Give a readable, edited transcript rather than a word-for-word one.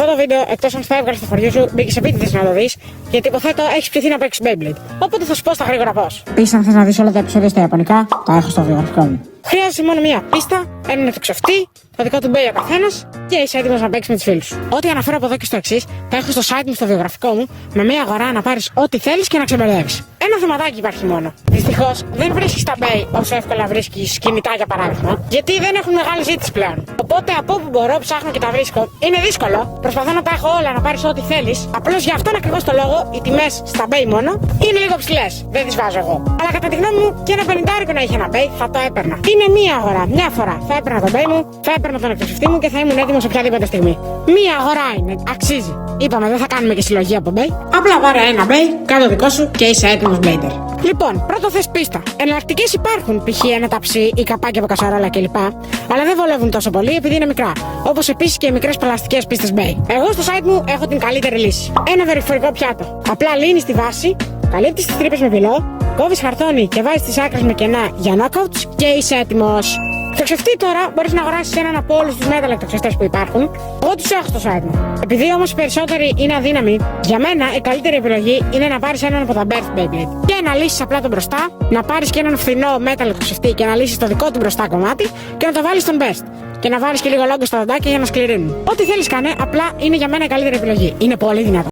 Αυτό το βίντεο, εκτός αν θα έβγαλε στο χωριό σου, μπήκε επίτηδες να το δεις, γιατί υποθέτω έχεις ψηθεί να παίξεις Beyblade. Οπότε θα σου πω στα γρήγορα πώς. Επίσης, αν θες να δεις όλα τα επεισόδια στα Ιαπωνικά, τα έχω στο βιογραφικό μου. Χρειάζεσαι μόνο μία πίστα, έναν εξωφτή, το δικό του Bey ο καθένας και είσαι έτοιμος να παίξεις με τους φίλους σου. Ό,τι αναφέρω από εδώ και στο εξής, τα έχω στο site μου στο βιογραφικό μου, με μία αγορά να πάρεις ό,τι θέλεις και να ξεμπερδεύεις. Ένα θεματάκι υπάρχει μόνο. Δυστυχώς δεν βρίσκεις τα Bey όσο εύκολα βρίσκεις κινητά για παράδειγμα, γιατί δεν έχουν μεγάλη ζήτηση πλέον. Οπότε από όπου μπορώ ψάχνω και τα βρίσκω. Είναι δύσκολο, προσπαθώ να τα έχω όλα να πάρεις ό,τι θέλεις. Απλώς για αυτόν ακριβώς το λόγο οι τιμές στα Bey μόνο είναι λίγο ψηλές. Δεν τις βάζω εγώ. Αλλά κατά τη γνώμη μου και ένα 50 να είχε ένα Bey θα το έπαιρνα. Είναι μία αγορά, μια φορά. Θα έπαιρνα τον Bey μου, θα έπαιρνα τον εκτοξευτή μου και θα ήμουν έτοιμος οποιαδήποτε στιγμή. Μία αγορά είναι, αξίζει. Είπαμε, δεν θα κάνουμε και συλλογή από Bey. Απλά πάρε ένα Bey, κάτω δικό σου και είσαι έτοιμος Blader. Λοιπόν, πρώτο θες πίστα. Εναλλακτικές υπάρχουν, π.χ. ένα ταψί ή καπάκι από κασαρόλα κλπ. Αλλά δεν βολεύουν τόσο πολύ επειδή είναι μικρά. Όπως επίσης και οι μικρές πλαστικές πίστες Bey. Εγώ στο site μου έχω την καλύτερη λύση. Ένα δορυφορικό πιάτο. Απλά λύνεις τη βάση, καλύπτεις τις τρύπες με πυλό, κόβεις χαρτόνι και βάζεις τις άκρες με κενά για knockouts και είσαι έτοιμος. Εκτοξευτή τώρα μπορείς να αγοράσεις έναν από όλους τους metal εκτοξευτές που υπάρχουν. Εγώ τους έχω στο site μου. Επειδή όμως οι περισσότεροι είναι αδύναμοι, για μένα η καλύτερη επιλογή είναι να πάρεις έναν από τα Burst Beyblade και να λύσεις απλά τον μπροστά, να πάρεις και έναν φθηνό metal εκτοξευτή και να λύσεις το δικό του μπροστά κομμάτι και να το βάλεις στον Best. Και να βάλεις και λίγο λόγκο στα δοντάκια για να σκληρύνουν. Ό,τι θέλεις κάνε, απλά είναι για μένα η καλύτερη επιλογή. Είναι πολύ δυνατό.